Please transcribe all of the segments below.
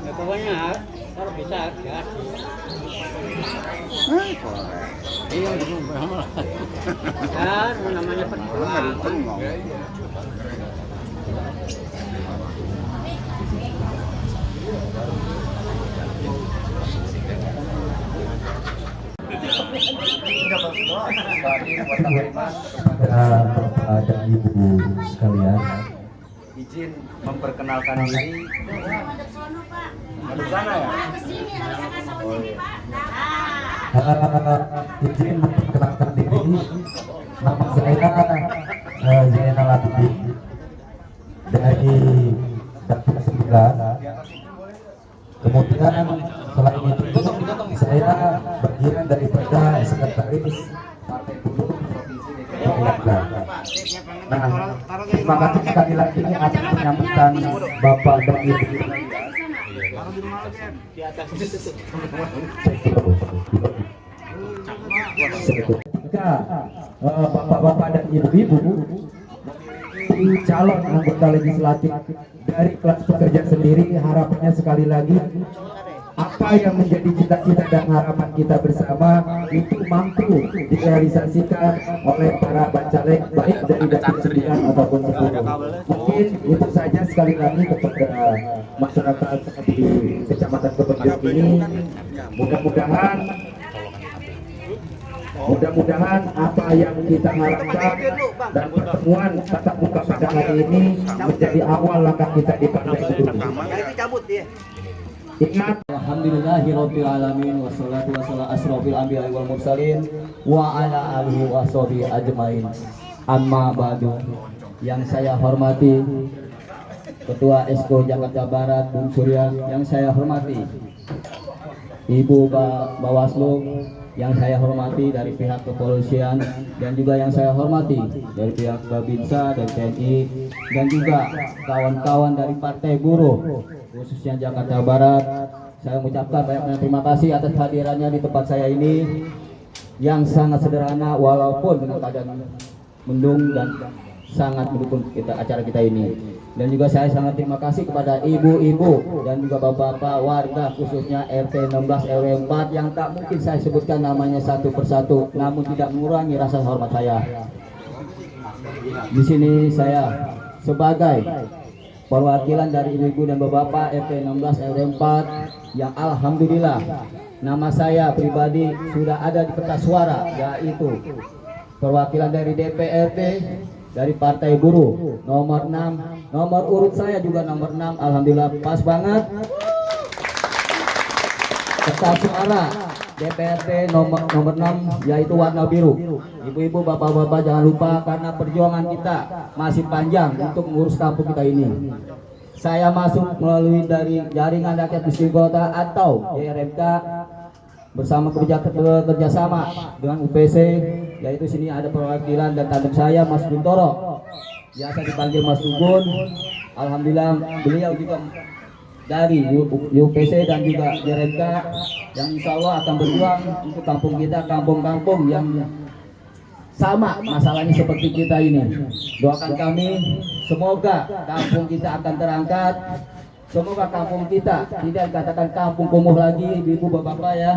Ya pokoknya kalau bisa ya. Iya belum kan namanya perjuangan. Kepada ibu sekalian, izin memperkenalkan diri. Ada sana ya? Izin memperkenalkan diri. Nama saya Zainal Abidin dari Dapur 9. Kemudian selain itu saya bagian daripada sekretaris Partai Buruh Provinsi DKI Jakarta. Nah, terima kasih sekali lagi atas penyambutan Bapak dan Ibu. Ketika bapak-bapak dan ibu-ibu calon anggota legislatif dari kelas pekerja sendiri, harapannya sekali lagi apa yang menjadi cita-cita dan harapan kita bersama itu mampu direalisasikan oleh para bacalek baik dari Dapur 9 ataupun 10. Mungkin itu saja sekali lagi kepada masyarakat di Kecamatan Kepenjung ini. Mudah-mudahan apa yang kita harapkan dan pertemuan tatap muka pada hari ini menjadi awal langkah kita di Partai Buruh. Ingat, alhamdulillahirabbil alamin wassalatu wassalamu asrofil anbiya'i wal mursalin wa ala alihi washabihi ajmain. Amma ba'du. Yang saya hormati Ketua Esko Jakarta Barat Bung Surya, yang saya hormati Ibu Bawaslu, yang saya hormati dari pihak kepolisian, dan juga yang saya hormati dari pihak Babinsa, dari TNI, dan juga kawan-kawan dari Partai Buruh khususnya Jakarta Barat. Saya mengucapkan banyak terima kasih atas hadirannya di tempat saya ini yang sangat sederhana walaupun dengan keadaan mendung dan sangat mendukung acara kita ini. Dan juga saya sangat terima kasih kepada ibu-ibu dan juga bapak-bapak warga khususnya RT 16 RW 4 yang tak mungkin saya sebutkan namanya satu persatu, namun tidak mengurangi rasa hormat saya. Di sini saya sebagai perwakilan dari ibu-ibu dan bapak-bapak RT 16 RW 4 yang alhamdulillah nama saya pribadi sudah ada di kertas suara, yaitu perwakilan dari DPRD dari Partai Buruh nomor 6, nomor urut saya juga nomor 6, alhamdulillah pas banget. Kertas suara DPRD nomor 6 yaitu warna biru. Ibu-ibu, bapak-bapak jangan lupa karena perjuangan kita masih panjang untuk mengurus kampung kita ini. Saya masuk melalui dari Jaringan Rakyat Miskin Kota atau JRMK bersama kerjasama dengan UPC, yaitu sini ada perwakilan dan tandem saya Mas Guntoro, biasa dipanggil Mas Ugun. Alhamdulillah beliau juga dari UPC dan juga JRMK yang insya Allah akan berjuang untuk kampung kita, kampung-kampung yang sama masalahnya seperti kita ini. Doakan kami, semoga kampung kita akan terangkat. Semoga kampung kita tidak dikatakan kampung kumuh lagi, ibu bapak ya.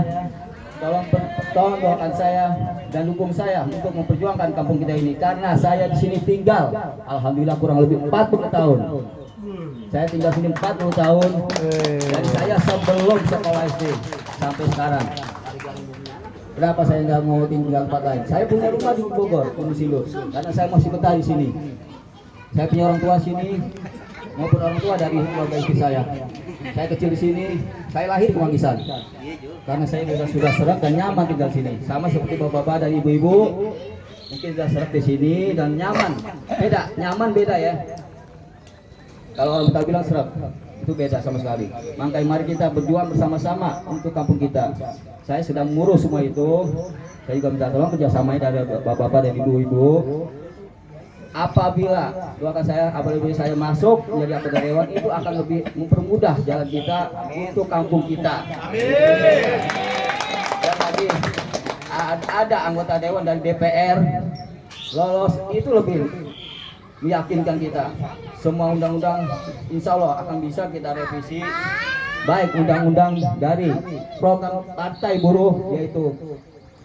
Tolong doakan saya dan dukung saya untuk memperjuangkan kampung kita ini, karena saya di sini tinggal alhamdulillah kurang lebih 40 tahun. Saya tinggal sini 40 tahun dari saya sebelum sekolah SD sampai sekarang. Kenapa saya nggak mau tinggal tempat lain? Saya punya rumah di Bogor, Silu, karena saya masih betah di sini. Saya punya orang tua sini, maupun orang tua dari keluarga istri saya. Saya kecil di sini, saya lahir di Manggisan. Karena saya sudah serak dan nyaman tinggal sini. Sama seperti bapak-bapak dan ibu-ibu, mungkin sudah serak di sini dan nyaman. Beda, nyaman beda ya. Kalau orang Betawi bilang serak, itu beda sama sekali. Makanya mari kita berjuang bersama-sama untuk kampung kita. Saya sedang mengurus semua itu. Saya juga minta tolong kerjasamanya dari bapak-bapak dan ibu-ibu. Apabila doakan saya, apabila saya masuk menjadi anggota dewan, itu akan lebih mempermudah jalan kita untuk kampung kita. Amin. Dan lagi ada anggota dewan dari DPR lolos, itu lebih meyakinkan kita. semua undang-undang insya Allah akan bisa kita revisi, baik undang-undang dari program Partai Buruh, yaitu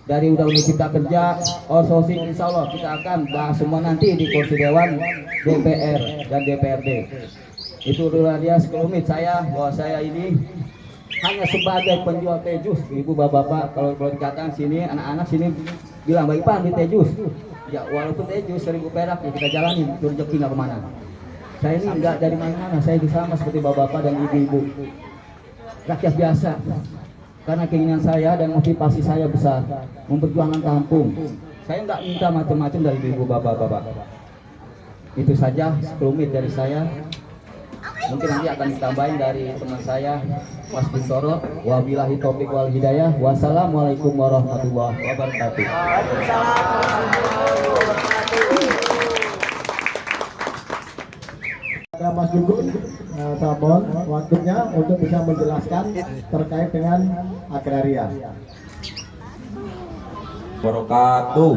dari Undang-Undang Cipta Kerja, Orsosi, insya Allah kita akan bahas semua nanti di kursi Dewan, DPR dan DPRD. Itu dulu dia sekelumit saya, bahwa saya ini hanya sebagai penjual teh jus. Ibu bapak-bapak kalau dikatakan sini, anak-anak sini bilang bagi Pak di teh jus. Ya walaupun teh jus 1.000 perak ya kita jalani, itu rezeki nggak kemana. Saya ini enggak dari mana-mana, saya sama seperti bapak-bapak dan ibu-ibu, rakyat biasa. Karena keinginan saya dan motivasi saya besar, memperjuangkan kampung. Saya enggak minta macam-macam dari ibu bapak-bapak. Itu saja sekelumit dari saya. Mungkin nanti akan ditambahin dari teman saya, Mas Bintoro. Wabillahi taufiq wal hidayah. Wassalamualaikum warahmatullahi wabarakatuh. Mas Gungun, saya mohon waktunya untuk bisa menjelaskan terkait dengan agraria. Wabarakatuh.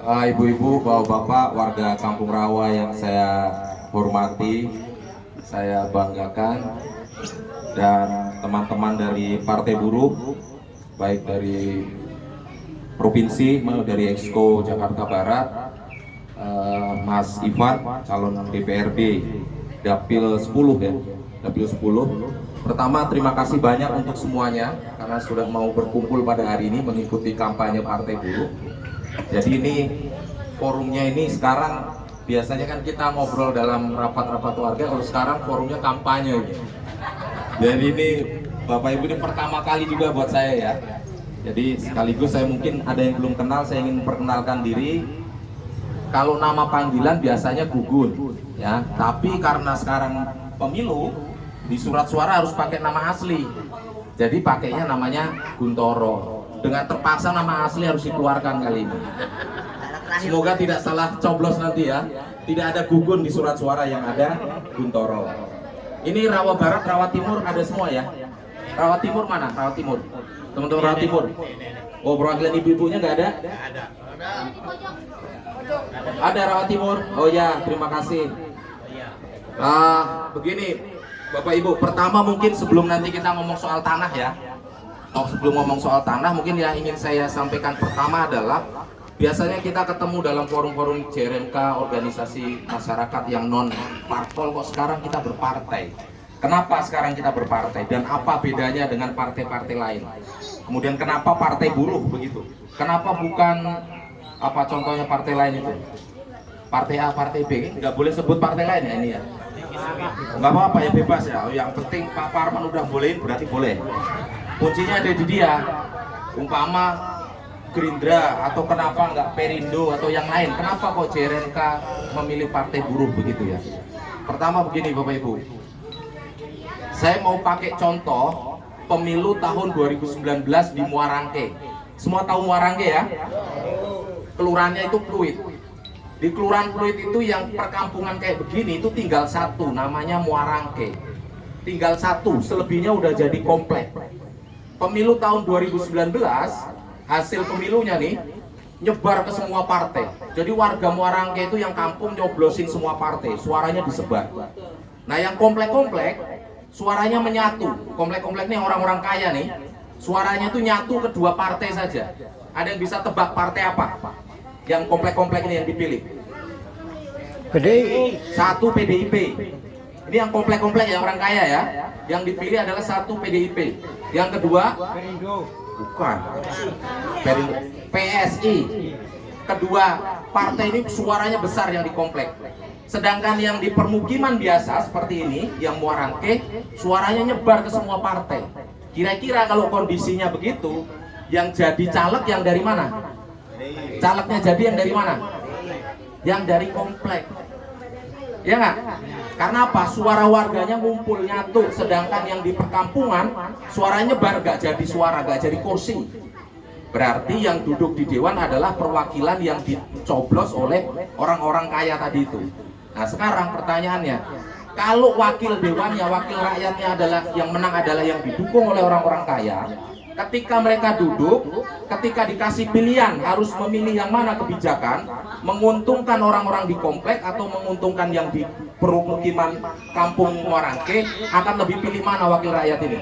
Ibu-ibu, bapak-bapak, warga Kampung Rawa yang saya hormati, saya banggakan, dan teman-teman dari Partai Buruh, baik dari provinsi, dari Exco Jakarta Barat, Mas Ivan, calon DPRD Dapil 10 ya, Dapil 10. Pertama, terima kasih banyak untuk semuanya karena sudah mau berkumpul pada hari ini mengikuti kampanye Partai Buruh. Jadi ini forumnya ini sekarang biasanya kan kita ngobrol dalam rapat-rapat warga, kalau sekarang forumnya kampanye. Jadi ini Bapak Ibu ini pertama kali juga buat saya ya. Jadi sekaligus saya mungkin ada yang belum kenal, saya ingin memperkenalkan diri. Kalau nama panggilan biasanya Gugun ya, tapi karena sekarang pemilu di surat suara harus pakai nama asli. Jadi pakainya namanya Guntoro. Dengan terpaksa nama asli harus dikeluarkan kali ini. Semoga tidak salah coblos nanti ya. Tidak ada Gugun di surat suara, yang ada Guntoro. Ini Rawa Barat, Rawa Timur ada semua ya. Rawa Timur mana? Rawa Timur. Teman-teman Rawa Timur. Oh, perwakilan ibu-ibunya nggak ada? Ada Rawa Timur. Oh ya, terima kasih. Begini, Bapak Ibu. Pertama mungkin sebelum nanti kita ngomong soal tanah ya. Sebelum ngomong soal tanah, mungkin yang ingin saya sampaikan pertama adalah biasanya kita ketemu dalam forum-forum JRMK, organisasi masyarakat yang non parpol, kok sekarang kita berpartai. Kenapa sekarang kita berpartai dan apa bedanya dengan partai-partai lain? Kemudian kenapa Partai Buruh begitu? Kenapa bukan apa contohnya partai lain itu? Partai A, Partai B, nggak boleh sebut partai lain ya ini ya? Nggak apa-apa ya, bebas ya. Yang penting Pak Parman udah bolehin berarti boleh. Kuncinya ada di dia. Umpama Gerindra atau kenapa nggak Perindo atau yang lain? Kenapa kok JRMK memilih Partai Buruh begitu ya? Pertama begini Bapak Ibu. Saya mau pakai contoh pemilu tahun 2019 di Muarangke. Semua tahu Muarangke ya? Kelurahannya itu Pluit. Di Kelurahan Pluit itu yang perkampungan kayak begini itu tinggal satu, namanya Muarangke. Tinggal satu, selebihnya udah jadi komplek. Pemilu tahun 2019, hasil pemilunya nih nyebar ke semua partai. Jadi warga Muarangke itu yang kampung nyoblosin semua partai, suaranya disebar. Nah yang komplek-komplek suaranya menyatu. Komplek-komplek nih orang-orang kaya nih, suaranya itu nyatu kedua partai saja. Ada yang bisa tebak partai apa? Yang komplek-komplek ini yang dipilih? PDI. Satu PDIP. Ini yang komplek-komplek ya orang kaya ya. Yang dipilih adalah satu PDIP. Yang kedua? Perindo. Bukan. Perindo. PSI. Kedua partai ini suaranya besar yang di komplek. Sedangkan yang di permukiman biasa seperti ini, yang Muarangke, suaranya nyebar ke semua partai. Kira-kira kalau kondisinya begitu, yang jadi caleg yang dari mana? Calegnya jadi yang dari mana? Yang dari komplek. Ya nggak? Karena apa? Suara warganya ngumpul nyatu, sedangkan yang di perkampungan suaranya nyebar, gak jadi suara, gak jadi kursi. Berarti yang duduk di dewan adalah perwakilan yang dicoblos oleh orang-orang kaya tadi itu. Nah sekarang pertanyaannya, kalau wakil dewannya, wakil rakyatnya adalah yang menang adalah yang didukung oleh orang-orang kaya, Ketika mereka duduk, ketika dikasih pilihan harus memilih yang mana kebijakan, menguntungkan orang-orang di komplek atau menguntungkan yang di permukiman kampung Muarangke, akan lebih pilih mana wakil rakyat ini?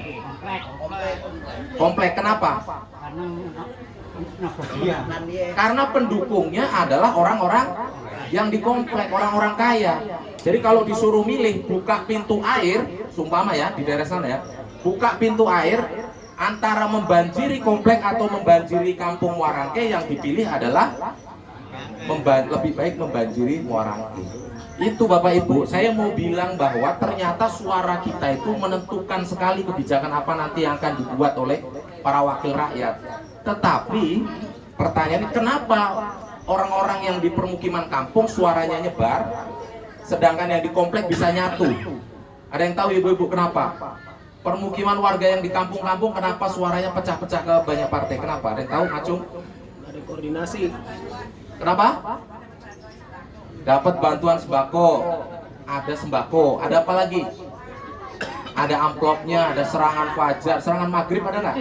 Komplek. Kenapa? Karena pendukungnya adalah orang-orang yang di komplek, orang-orang kaya. Jadi kalau disuruh milih buka pintu air, sumpama ya di daerah sana ya, buka pintu air antara membanjiri komplek atau membanjiri kampung Muarangke, yang dipilih adalah lebih baik membanjiri Muarangke. Itu Bapak Ibu, saya mau bilang bahwa ternyata suara kita itu menentukan sekali kebijakan apa nanti yang akan dibuat oleh para wakil rakyat. Tetapi pertanyaannya, kenapa orang-orang yang di permukiman kampung suaranya nyebar, sedangkan yang di komplek bisa nyatu? Ada yang tahu ibu-ibu kenapa? Permukiman warga yang di kampung-kampung kenapa suaranya pecah-pecah ke banyak partai? Kenapa? Ada yang tahu, Acung? Ada koordinasi. Kenapa? Dapat bantuan sembako, ada sembako, ada apa lagi? Ada amplopnya, ada serangan fajar, serangan maghrib ada nggak?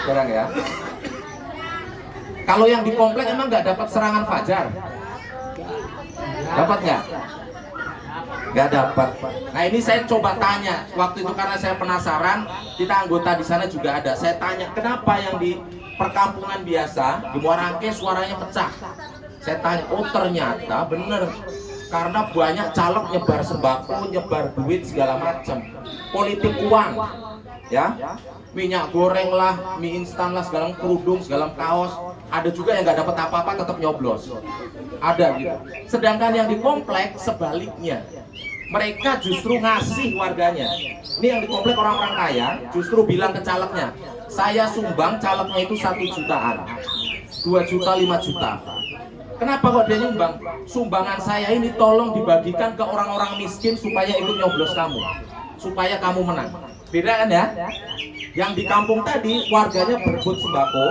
Jarang ya. Kalau yang di komplek emang nggak dapat serangan fajar? Dapat nggak? Nggak dapat. Nah ini saya coba tanya waktu itu karena saya penasaran, kita anggota di sana juga ada. Saya tanya kenapa yang di perkampungan biasa di Muarangke suaranya pecah. Saya tanya, oh ternyata bener, karena banyak caleg nyebar sembako, nyebar duit segala macam, politik uang, ya, minyak goreng lah, mie instan lah, segala kerudung, segala kaos. Ada juga yang nggak dapat apa-apa tetap nyoblos, ada gitu. Sedangkan yang di komplek sebaliknya, mereka justru ngasih warganya. Ini yang di komplek orang-orang kaya justru bilang ke calegnya, saya sumbang calegnya itu 1 jutaan, 2 juta, 5 juta. Kenapa kok dia nyumbang? Sumbangan saya ini tolong dibagikan ke orang-orang miskin supaya ikut nyoblos kamu, supaya kamu menang. Beda kan ya? Yang di kampung tadi warganya berebut sembako,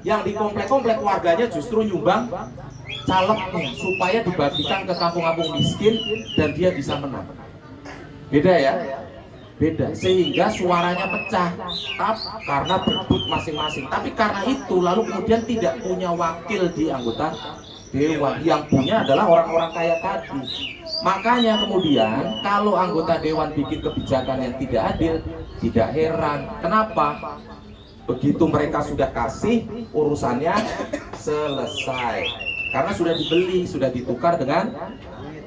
yang di komplek-komplek warganya justru nyumbang calegnya supaya dibagikan ke kampung-kampung miskin dan dia bisa menang. Beda ya? Beda, sehingga suaranya pecah karena berebut masing-masing. Tapi karena itu lalu kemudian tidak punya wakil di anggota dewan, yang punya adalah orang-orang kaya tadi. Makanya kemudian kalau anggota dewan bikin kebijakan yang tidak adil, tidak heran. Kenapa? Begitu mereka sudah kasih, urusannya selesai. Karena sudah dibeli, sudah ditukar dengan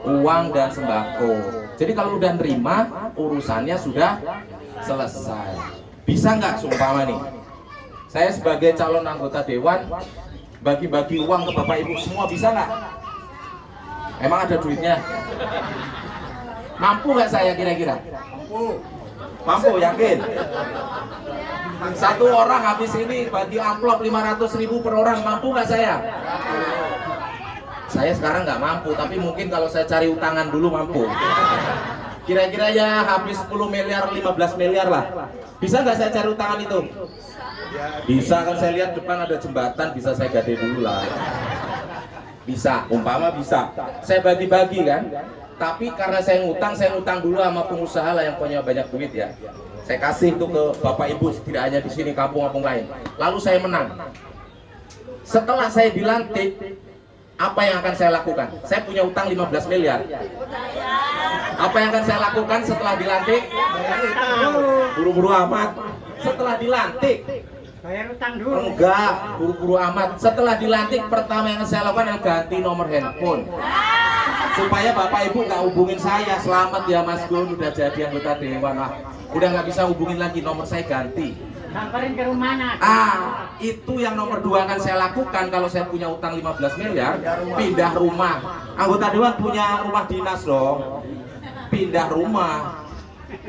uang dan sembako. Jadi kalau udah nerima, urusannya sudah selesai. Bisa nggak sumpama nih, saya sebagai calon anggota dewan bagi-bagi uang ke Bapak Ibu semua, bisa nggak? Emang ada duitnya? Mampu nggak saya kira-kira? Mampu, yakin? Satu orang habis ini bagi amplop 500.000 per orang, mampu nggak saya? Saya sekarang nggak mampu, tapi mungkin kalau saya cari utangan dulu mampu. Kira-kira ya habis 10 miliar, 15 miliar lah. Bisa nggak saya cari utangan itu? Bisa, kan saya lihat depan ada jembatan, bisa saya gade dulu lah. Bisa, umpama bisa. Saya bagi-bagi kan. Tapi karena saya ngutang dulu sama pengusaha lah yang punya banyak duit ya. Saya kasih itu ke Bapak Ibu, tidak hanya di sini, kampung-kampung lain. Lalu saya menang. Setelah saya dilantik, apa yang akan saya lakukan? Saya punya utang 15 miliar. Apa yang akan saya lakukan setelah dilantik? Buru-buru amat. Setelah dilantik, Bayar utang dulu. enggak, buru-buru amat. Setelah dilantik, pertama yang saya lakukan adalah ganti nomor handphone. Supaya Bapak Ibu nggak hubungin saya. Selamat ya Mas Gun, udah jadi anggota dewan lah. Udah nggak bisa hubungin lagi, nomor saya ganti. Samperin ke rumahnya. Itu yang nomor 2 akan saya lakukan kalau saya punya utang 15 miliar, pindah rumah. Anggota dewan punya rumah dinas dong. Pindah rumah.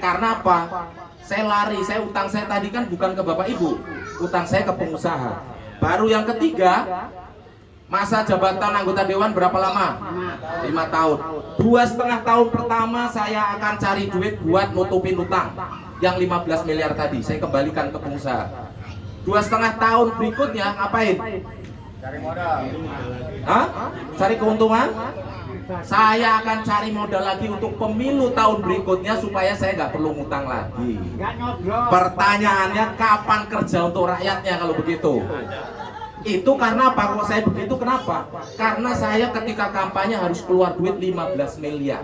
Karena apa? Saya lari, utang saya tadi kan bukan ke Bapak Ibu, utang saya ke pengusaha. Baru yang ketiga, masa jabatan anggota dewan berapa lama? 5 tahun. 2,5 tahun pertama saya akan cari duit buat nutupin utang yang 15 miliar tadi, saya kembalikan ke pengusaha. 2,5 tahun berikutnya ngapain? Cari modal. Hah? Cari keuntungan? Saya akan cari modal lagi untuk pemilu tahun berikutnya supaya saya nggak perlu ngutang lagi. Nggak nyoblos. Pertanyaannya kapan kerja untuk rakyatnya kalau begitu? Itu karena apa? Kalau saya begitu kenapa? Karena saya ketika kampanye harus keluar duit 15 miliar.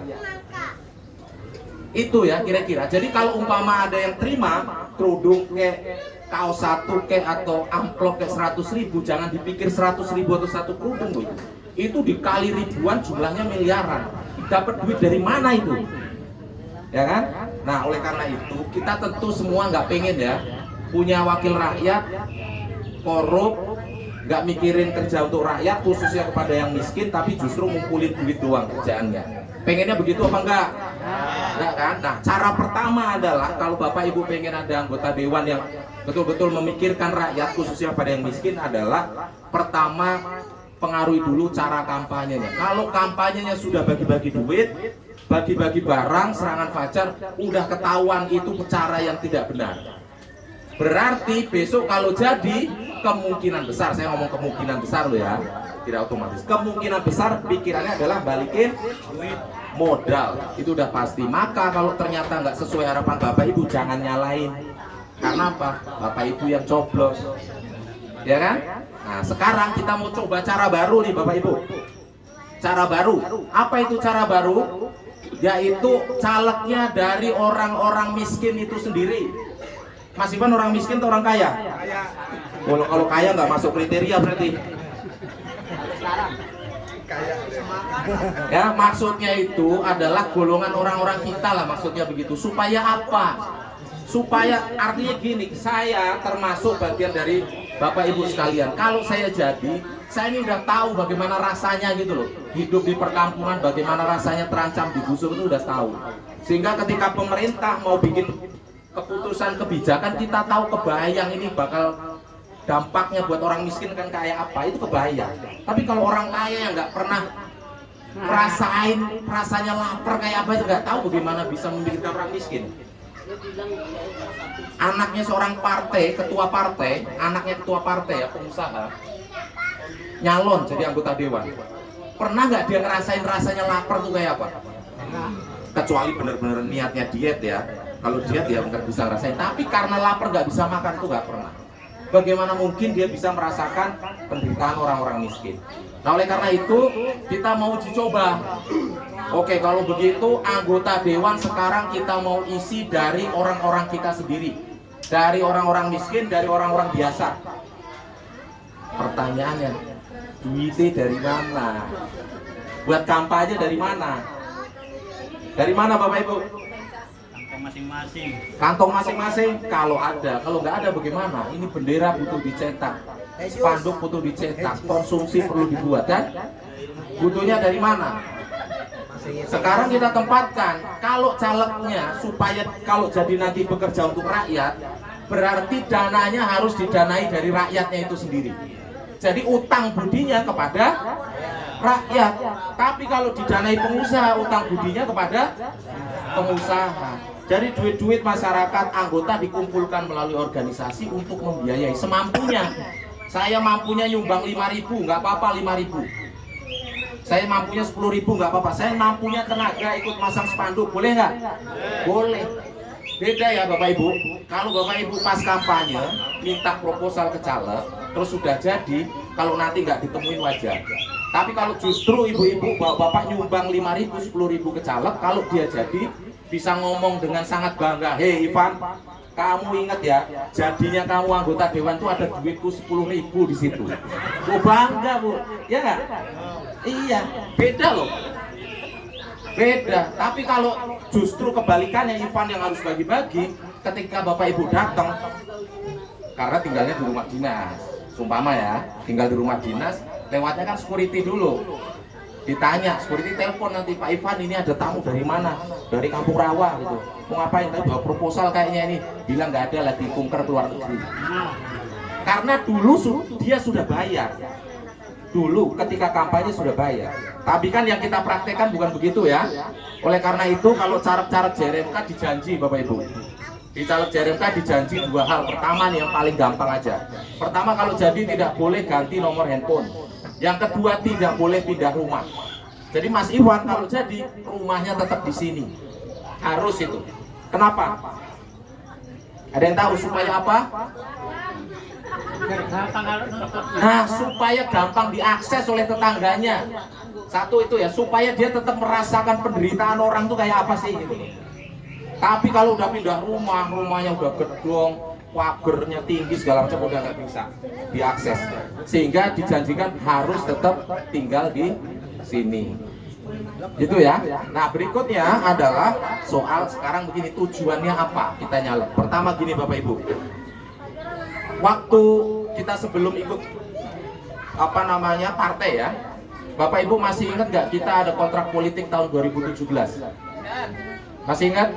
Itu ya kira-kira. Jadi kalau umpama ada yang terima kerudung kayak kaos satu kayak atau amplop kayak 100.000, jangan dipikir 100.000 atau satu kerudung Bu. Itu dikali ribuan jumlahnya miliaran. Dapat duit dari mana itu? Ya kan? Nah oleh karena itu kita tentu semua nggak pengen ya punya wakil rakyat korup, nggak mikirin kerja untuk rakyat khususnya kepada yang miskin, tapi justru ngumpulin duit doang kerjaannya. Pengennya begitu apa enggak? Enggak kan? Nah cara pertama adalah kalau Bapak Ibu pengen ada anggota dewan yang betul-betul memikirkan rakyat khususnya pada yang miskin adalah pertama pengaruhi dulu cara kampanyenya. Kalau kampanyenya sudah bagi-bagi duit, bagi-bagi barang, serangan fajar, udah ketahuan itu cara yang tidak benar. Berarti besok kalau jadi kemungkinan besar, saya ngomong kemungkinan besar loh ya, tidak otomatis. Kemungkinan besar pikirannya adalah balikin modal, itu udah pasti. Maka kalau ternyata nggak sesuai harapan Bapak Ibu jangan nyalain. Karena apa? Bapak Ibu yang coblos, ya kan? Nah sekarang kita mau coba cara baru nih Bapak Ibu. Cara baru, apa itu cara baru? Yaitu calegnya dari orang-orang miskin itu sendiri. Mas Ivan orang miskin atau orang kaya? Kalau kaya nggak masuk kriteria berarti. Ya maksudnya itu adalah golongan orang-orang kita lah, maksudnya begitu. Supaya apa? Supaya artinya gini, saya termasuk bagian dari Bapak Ibu sekalian. Kalau saya jadi, saya ini udah tahu bagaimana rasanya gitu loh. Hidup di perkampungan, bagaimana rasanya terancam digusur itu udah tahu. Sehingga ketika pemerintah mau bikin keputusan kebijakan, kita tahu kebayang ini bakal dampaknya buat orang miskin kan kayak apa, itu kebayang. Tapi kalau orang kaya yang nggak pernah rasain rasanya lapar kayak apa, nggak tahu bagaimana bisa memikirkan orang miskin. Anaknya seorang partai, ketua partai, anaknya ketua partai ya, pengusaha, nyalon jadi anggota dewan. Pernah nggak dia ngerasain rasanya lapar tuh kayak apa? Kecuali bener-bener niatnya diet ya. Kalau diet ya nggak bisa ngerasain. Tapi karena lapar nggak bisa makan tuh nggak pernah. Bagaimana mungkin dia bisa merasakan penderitaan orang-orang miskin? Nah oleh karena itu kita mau uji coba. Oke kalau begitu anggota dewan sekarang kita mau isi dari orang-orang kita sendiri, dari orang-orang miskin, dari orang-orang biasa. Pertanyaannya, duitnya dari mana? Buat kampanye dari mana? Dari mana Bapak Ibu? Masing-masing. Kantong masing-masing kalau ada, kalau nggak ada bagaimana? Ini bendera butuh dicetak, spanduk butuh dicetak, konsumsi perlu dibuat kan? Butuhnya dari mana? Sekarang kita tempatkan, kalau calegnya supaya kalau jadi nanti bekerja untuk rakyat, berarti dananya harus didanai dari rakyatnya itu sendiri. Jadi utang budinya kepada rakyat. Tapi kalau didanai pengusaha, utang budinya kepada pengusaha. Jadi duit-duit masyarakat anggota dikumpulkan melalui organisasi untuk membiayai semampunya. Saya mampunya nyumbang 5.000, nggak apa-apa 5.000. Saya mampunya 10.000, nggak apa-apa. Saya mampunya tenaga ikut masang spanduk, boleh nggak? Boleh. Beda ya Bapak Ibu. Kalau Bapak Ibu pas kampanye minta proposal ke caleg, terus sudah jadi, kalau nanti nggak ditemuin wajar. Tapi kalau justru ibu-ibu bapak nyumbang 5.000, 10.000 ke caleg, kalau dia jadi bisa ngomong dengan sangat bangga, hei Ivan, kamu ingat ya, jadinya kamu anggota dewan tuh ada duitku 10.000 di situ. Bu bangga Bu, ya nggak? Iya, beda loh. Beda. Tapi kalau justru kebalikannya Ivan yang harus bagi-bagi, ketika Bapak Ibu datang, karena tinggalnya di rumah dinas, sumpama ya, tinggal di rumah dinas, lewatnya kan security dulu. Ditanya, security telepon nanti, Pak Ivan ini ada tamu dari mana? Dari Kampung Rawa gitu. Mau ngapain? Tadi bawa proposal kayaknya ini. Bilang nggak ada, lagi kunker keluar negeri. Karena dulu dia sudah bayar. Dulu ketika kampanye sudah bayar. Tapi kan yang kita praktekkan bukan begitu ya. Oleh karena itu kalau caleg-caleg JRMK dijanji Bapak Ibu. Di caleg JRMK dijanji dua hal. Pertama nih yang paling gampang aja. Pertama kalau jadi tidak boleh ganti nomor handphone. Yang kedua tidak boleh pindah rumah. Jadi Mas Iwan kalau jadi rumahnya tetap di sini. Harus itu. Kenapa? Ada yang tahu supaya apa? Nah, supaya gampang diakses oleh tetangganya. Satu itu ya, supaya dia tetap merasakan penderitaan orang tuh kayak apa sih gitu. Tapi kalau udah pindah rumah, rumahnya udah gedong, pagernya tinggi segala macam, udah nggak bisa diakses. Sehingga dijanjikan harus tetap tinggal di sini. Gitu ya. Nah, berikutnya adalah soal sekarang begini, tujuannya apa? Kita nyalek. Pertama gini Bapak Ibu. Waktu kita sebelum ikut partai ya, Bapak Ibu masih ingat nggak kita ada kontrak politik tahun 2017? Masih ingat?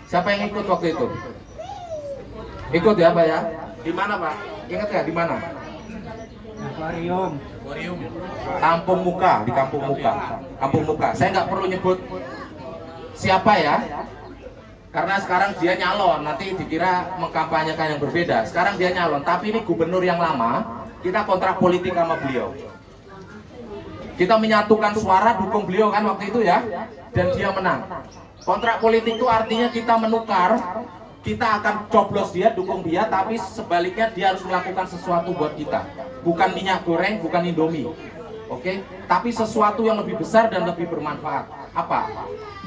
Siapa yang ikut waktu itu? Ikut ya Pak ya? Di mana Pak? Ingat nggak di mana? Akuarium. Kampung Muka, di Kampung Muka. Kampung Muka. Saya nggak perlu nyebut siapa ya, karena sekarang dia nyalon, nanti dikira mengkampanyekan yang berbeda. Sekarang dia nyalon, tapi ini gubernur yang lama, kita kontrak politik sama beliau. Kita menyatukan suara dukung beliau kan waktu itu ya, dan dia menang. Kontrak politik itu artinya kita menukar, kita akan coblos dia, dukung dia, tapi sebaliknya dia harus melakukan sesuatu buat kita. Bukan minyak goreng, bukan Indomie. Oke, tapi sesuatu yang lebih besar dan lebih bermanfaat. Apa?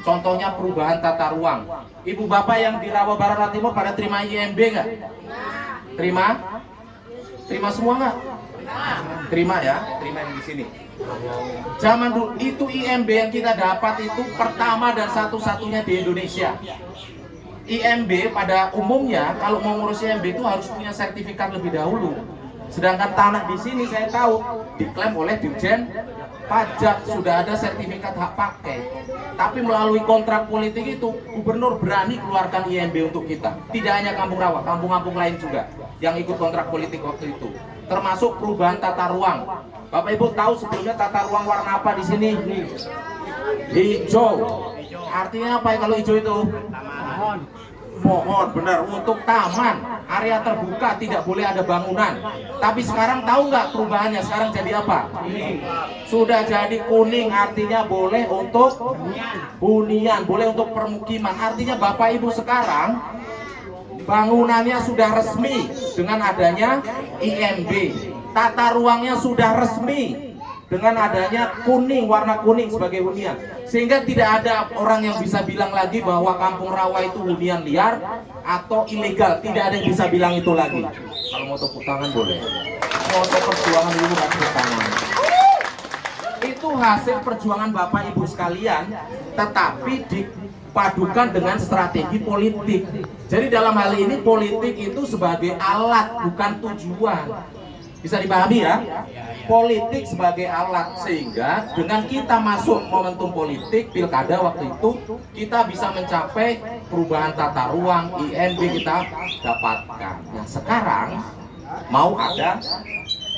Contohnya perubahan tata ruang. Ibu bapak yang di Rawa Barat Timur pada terima IMB nggak? Terima? Terima semua nggak? Terima ya, terima yang di sini. Zaman dulu itu IMB yang kita dapat itu pertama dan satu-satunya di Indonesia. IMB pada umumnya kalau mau ngurus IMB itu harus punya sertifikat lebih dahulu. Sedangkan tanah di sini saya tahu diklaim oleh Dirjen Pajak, sudah ada sertifikat hak pakai. Tapi melalui kontrak politik itu gubernur berani keluarkan IMB untuk kita. Tidak hanya Kampung Rawa, kampung-kampung lain juga yang ikut kontrak politik waktu itu. Termasuk perubahan tata ruang. Bapak Ibu tahu sebelumnya tata ruang warna apa di sini? Hijau. Artinya apa ya kalau hijau itu? Pohon, benar, untuk taman, area terbuka, tidak boleh ada bangunan. Tapi sekarang tahu nggak perubahannya? Sekarang jadi apa? Sudah jadi kuning, artinya boleh untuk hunian, boleh untuk permukiman. Artinya Bapak Ibu sekarang bangunannya sudah resmi dengan adanya IMB. Tata ruangnya sudah resmi dengan adanya kuning, warna kuning sebagai hunian. Sehingga tidak ada orang yang bisa bilang lagi bahwa Kampung Rawa itu hunian liar atau ilegal. Tidak ada yang bisa bilang itu lagi. Kalau mau tepuk tangan boleh. Mau perjuangan dulu nggak tepuk tangan. Itu hasil perjuangan Bapak Ibu sekalian, tetapi dipadukan dengan strategi politik. Jadi dalam hal ini politik itu sebagai alat, bukan tujuan. Bisa dipahami ya? Politik sebagai alat, sehingga dengan kita masuk momentum politik pilkada waktu itu kita bisa mencapai perubahan tata ruang, IMB kita dapatkan. Nah sekarang mau ada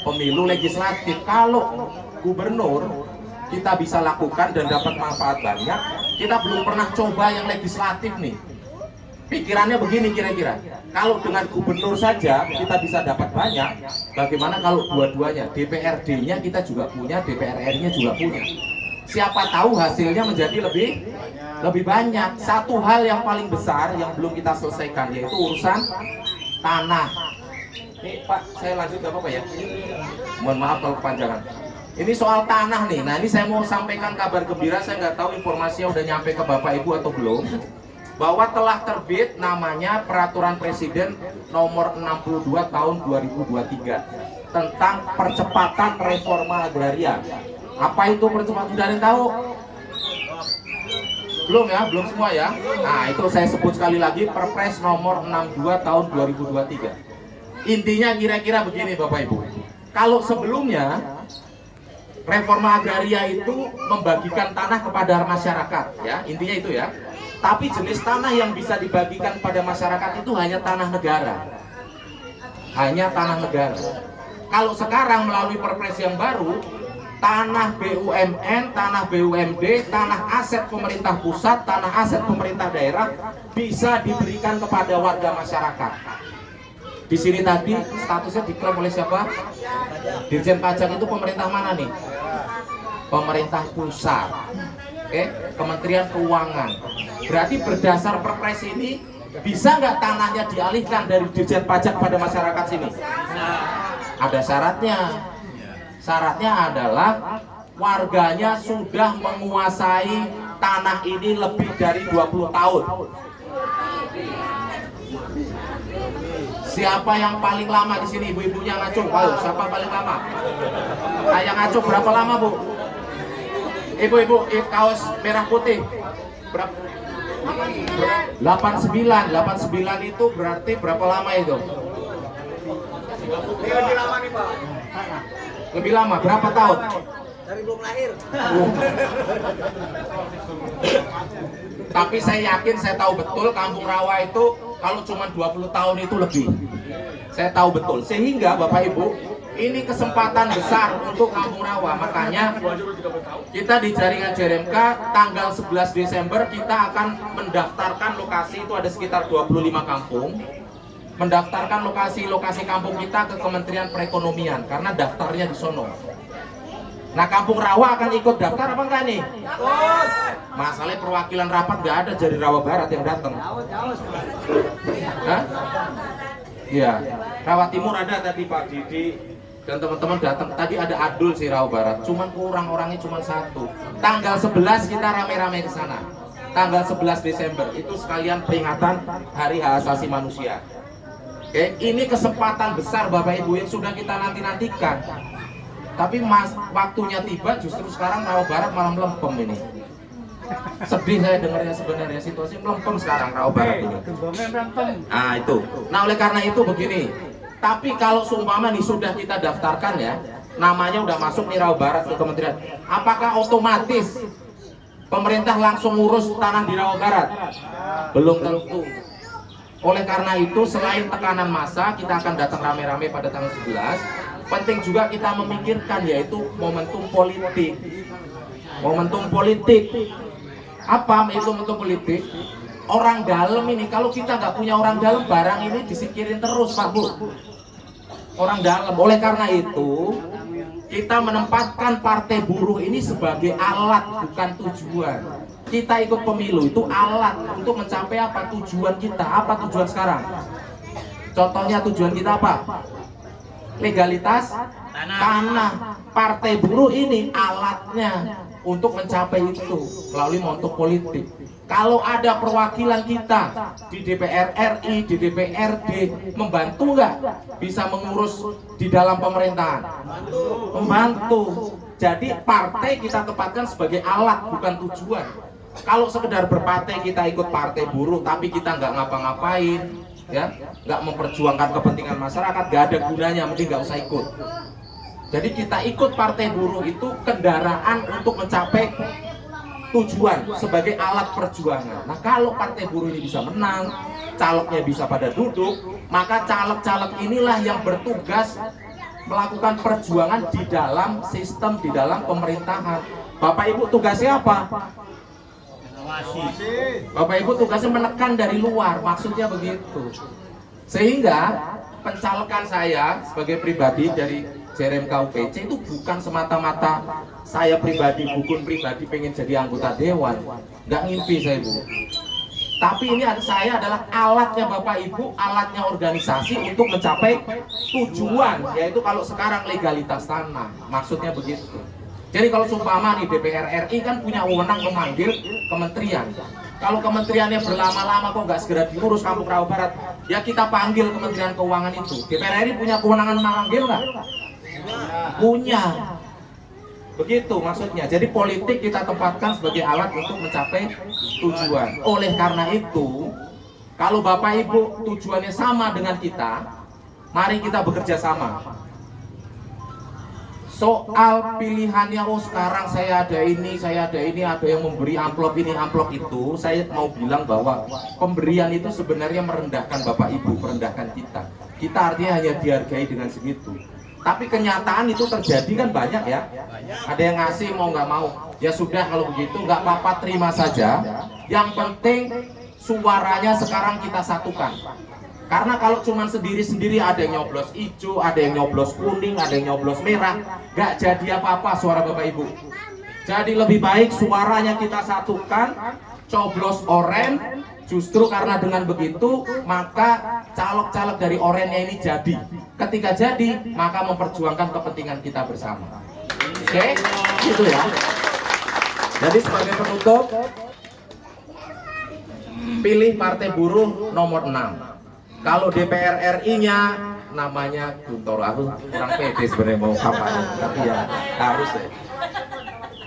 pemilu legislatif. Kalau gubernur kita bisa lakukan dan dapat manfaat banyak, kita belum pernah coba yang legislatif nih. Pikirannya begini kira-kira, kalau dengan gubernur saja kita bisa dapat banyak, bagaimana kalau dua-duanya, DPRD-nya kita juga punya, DPR-nya juga punya. Siapa tahu hasilnya menjadi lebih banyak. Satu hal yang paling besar yang belum kita selesaikan yaitu urusan tanah. Nih Pak, saya lanjut gak apa-apa ya? Mohon maaf kalau kepanjangan. Ini soal tanah nih. Nah ini saya mau sampaikan kabar gembira, saya nggak tahu informasinya udah nyampe ke Bapak Ibu atau belum, bahwa telah terbit namanya Peraturan Presiden Nomor 62 Tahun 2023 tentang percepatan reforma agraria. Apa itu percepatan? Sudah ada yang tahu? Belum ya? Belum semua ya? Nah itu saya sebut sekali lagi, Perpres Nomor 62 Tahun 2023. Intinya kira-kira begini Bapak Ibu. Kalau sebelumnya reforma agraria itu membagikan tanah kepada masyarakat, ya intinya itu ya. Tapi jenis tanah yang bisa dibagikan pada masyarakat itu hanya tanah negara. Hanya tanah negara. Kalau sekarang melalui perpres yang baru, tanah BUMN, tanah BUMD, tanah aset pemerintah pusat, tanah aset pemerintah daerah bisa diberikan kepada warga masyarakat. Di sini tadi statusnya diklaim oleh siapa? Dirjen Pajak itu pemerintah mana nih? pemerintah pusat, Kementerian Keuangan. Berarti berdasar perpres ini bisa nggak tanahnya dialihkan dari Dirjen Pajak pada masyarakat sini? Ada syaratnya. Syaratnya adalah warganya sudah menguasai tanah ini lebih dari 20 tahun. Siapa yang paling lama di sini? Ibu-ibunya ngacung. Ayo, siapa paling lama? Yang ngacung berapa lama, Bu? Ibu-ibu, kaos merah putih. Berapa? 89 itu berarti berapa lama itu? Lebih lama nih Pak. Lebih lama, berapa tahun? Dari belum lahir. Tapi saya yakin, saya tahu betul Kampung Rawa itu kalau cuma 20 tahun itu lebih. Saya tahu betul. Sehingga Bapak Ibu, ini kesempatan besar untuk Kampung Rawa. Makanya kita di jaringan JRMK tanggal 11 Desember kita akan mendaftarkan lokasi, itu ada sekitar 25 kampung. Mendaftarkan lokasi-lokasi kampung kita ke Kementerian Perekonomian karena daftarnya di sono. Nah, Kampung Rawa akan ikut daftar apa enggak nih? Masalahnya perwakilan rapat nggak ada dari Rawa Barat yang datang. Hah? Iya, Rawa Timur ada tadi Pak Didi dan teman-teman datang. Tadi ada Adul sih Rawa Barat, cuman kurang orangnya cuma satu. Tanggal 11 kita rame-rame ke sana. Tanggal 11 Desember itu sekalian peringatan Hari Hak Asasi Manusia. Oke, ini kesempatan besar Bapak Ibu yang sudah kita nanti-nantikan. Tapi waktunya tiba, justru sekarang Rawa Barat malah melempem ini. Sedih saya dengarnya sebenarnya, situasi melempem sekarang Rawa Barat ini. Nah itu. Nah oleh karena itu begini. Tapi kalau seumpama nih sudah kita daftarkan ya, namanya udah masuk nih Rawa Barat ke kementerian, apakah otomatis pemerintah langsung ngurus tanah di Rawa Barat? Belum tentu. Oleh karena itu selain tekanan massa, kita akan datang rame-rame pada tanggal 11. Penting juga kita memikirkan yaitu momentum politik. Momentum politik. Apa itu momentum politik? Orang dalam ini, kalau kita nggak punya orang dalam, barang ini disikirin terus Pak Bu. Orang dalam. Oleh karena itu kita menempatkan Partai Buruh ini sebagai alat, bukan tujuan. Kita ikut pemilu itu alat untuk mencapai apa tujuan kita? Apa tujuan sekarang? Contohnya tujuan kita apa? Legalitas tanah. Partai Buruh ini alatnya untuk mencapai itu melalui momentum politik. Kalau ada perwakilan kita di DPR RI, di DPRD, membantu nggak bisa mengurus di dalam pemerintahan? Membantu. Jadi partai kita tempatkan sebagai alat, bukan tujuan. Kalau sekedar berpartai kita ikut Partai Buruh, tapi kita nggak ngapa-ngapain, ya, nggak memperjuangkan kepentingan masyarakat, nggak ada gunanya, mending nggak usah ikut. Jadi kita ikut Partai Buruh itu kendaraan untuk mencapai tujuan sebagai alat perjuangan. Nah kalau Partai Buruh ini bisa menang, calegnya bisa pada duduk, maka caleg-caleg inilah yang bertugas melakukan perjuangan di dalam sistem, di dalam pemerintahan. Bapak Ibu tugasnya apa? Bapak Ibu tugasnya menekan dari luar, maksudnya begitu. Sehingga pencalekan saya sebagai pribadi dari JRMK UPC itu bukan semata-mata saya pribadi, bukan pribadi pengen jadi anggota dewan, nggak ngimpi saya Bu. Tapi ini saya adalah alatnya Bapak Ibu, alatnya organisasi untuk mencapai tujuan, yaitu kalau sekarang legalitas tanah, maksudnya begitu. Jadi kalau seumpama nih DPR RI kan punya wewenang memanggil kementerian. Kalau kementeriannya berlama-lama kok nggak segera diurus Kampung Rawa Barat, ya kita panggil Kementerian Keuangan itu. DPR RI punya kewenangan memanggil nggak? Punya. Begitu maksudnya. Jadi politik kita tempatkan sebagai alat untuk mencapai tujuan. Oleh karena itu, kalau Bapak Ibu tujuannya sama dengan kita, mari kita bekerja sama. Soal pilihannya, oh sekarang saya ada ini, ada yang memberi amplop ini, amplop itu. Saya mau bilang bahwa pemberian itu sebenarnya merendahkan Bapak Ibu, merendahkan kita. Kita artinya hanya dihargai dengan segitu. Tapi kenyataan itu terjadi kan banyak ya. Ada yang ngasih mau nggak mau. Ya sudah kalau begitu nggak apa-apa, terima saja. Yang penting suaranya sekarang kita satukan. Karena kalau cuma sendiri-sendiri, ada yang nyoblos hijau, ada yang nyoblos kuning, ada yang nyoblos merah, nggak jadi apa-apa suara Bapak Ibu. Jadi lebih baik suaranya kita satukan, coblos oren. Justru karena dengan begitu maka caleg-caleg dari orennya ini jadi. Ketika jadi maka memperjuangkan kepentingan kita bersama. Oke, gitu ya. Jadi sebagai penutup, pilih Partai Buruh nomor 6. Kalau DPR RI-nya namanya Guntoro. Aku kurang pede sebenarnya mau kampanye, tapi ya harus ya.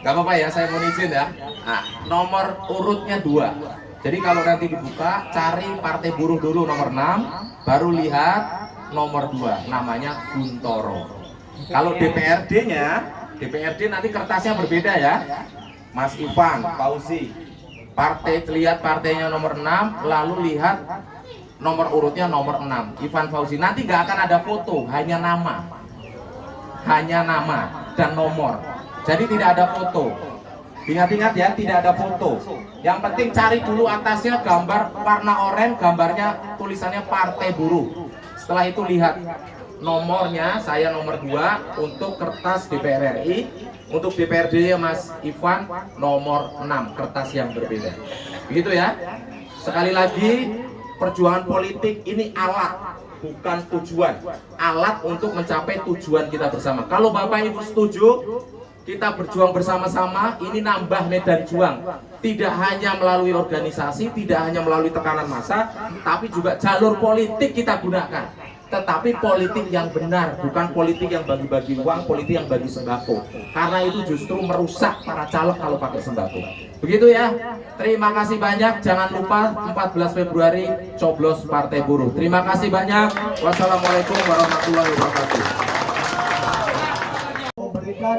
Gak apa-apa ya, saya mau izin ya. Nah, nomor urutnya 2. Jadi kalau nanti dibuka, cari Partai Buruh dulu nomor 6, baru lihat nomor 2, namanya Guntoro. Kalau DPRD-nya, DPRD nanti kertasnya berbeda ya. Mas Ivan Fauzi, lihat partainya nomor 6, lalu lihat nomor urutnya nomor 6, Ivan Fauzi. Nanti nggak akan ada foto, hanya nama dan nomor. Jadi tidak ada foto. Ingat-ingat ya, tidak ada foto. Yang penting cari dulu atasnya gambar warna oranye, gambarnya tulisannya Partai Buruh. Setelah itu lihat nomornya, saya nomor 2 untuk kertas DPR RI. Untuk DPRD Mas Ivan nomor 6, kertas yang berbeda. Begitu ya. Sekali lagi, perjuangan politik ini alat, bukan tujuan. Alat untuk mencapai tujuan kita bersama. Kalau Bapak Ibu setuju, kita berjuang bersama-sama, ini nambah medan juang. Tidak hanya melalui organisasi, tidak hanya melalui tekanan massa, tapi juga jalur politik kita gunakan. Tetapi politik yang benar, bukan politik yang bagi-bagi uang, politik yang bagi sembako. Karena itu justru merusak para caleg kalau pakai sembako. Begitu ya. Terima kasih banyak. Jangan lupa 14 Februari coblos Partai Buruh. Terima kasih banyak. Wassalamualaikum warahmatullahi wabarakatuh. Memberikan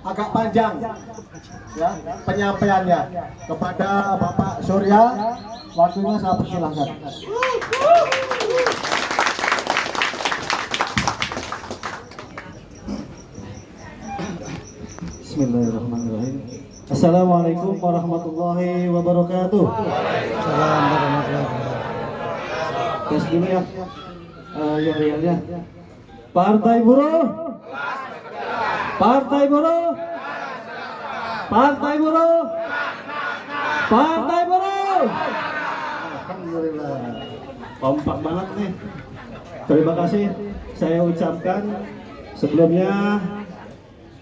agak panjang ya penyampaiannya kepada Bapak Surya. Waktunya saya persilahkan. Bismillahirrahmanirrahim. Assalamualaikum warahmatullahi wabarakatuh. Assalamualaikum warahmatullahi wabarakatuh. Tes dulu ya, ya. Partai Buruh. Partai Buruh. Partai Buruh. Partai Buruh. Alhamdulillah. Kompak banget nih. Terima kasih saya ucapkan. Sebelumnya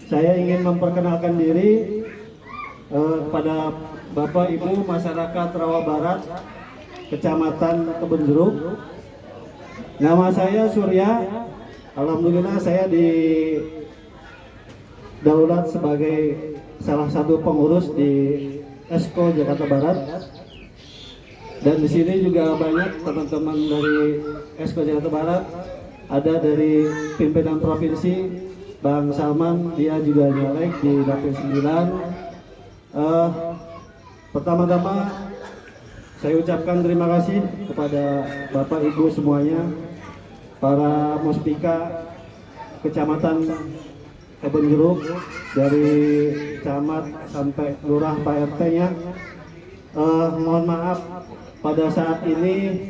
saya ingin memperkenalkan diri kepada Bapak Ibu masyarakat Rawa Barat, Kecamatan Kebonjeruk. Nama saya Surya. Alhamdulillah saya didaulat sebagai salah satu pengurus di Esko Jakarta Barat. Dan di sini juga banyak teman-teman dari Esko Jakarta Barat. Ada dari pimpinan provinsi, Bang Salman, dia juga nyalek di Dapil 9. Pertama-tama saya ucapkan terima kasih kepada Bapak Ibu semuanya, para muspika Kecamatan Kebonjeruk, dari camat sampai lurah Pak RT-nya. Mohon maaf pada saat ini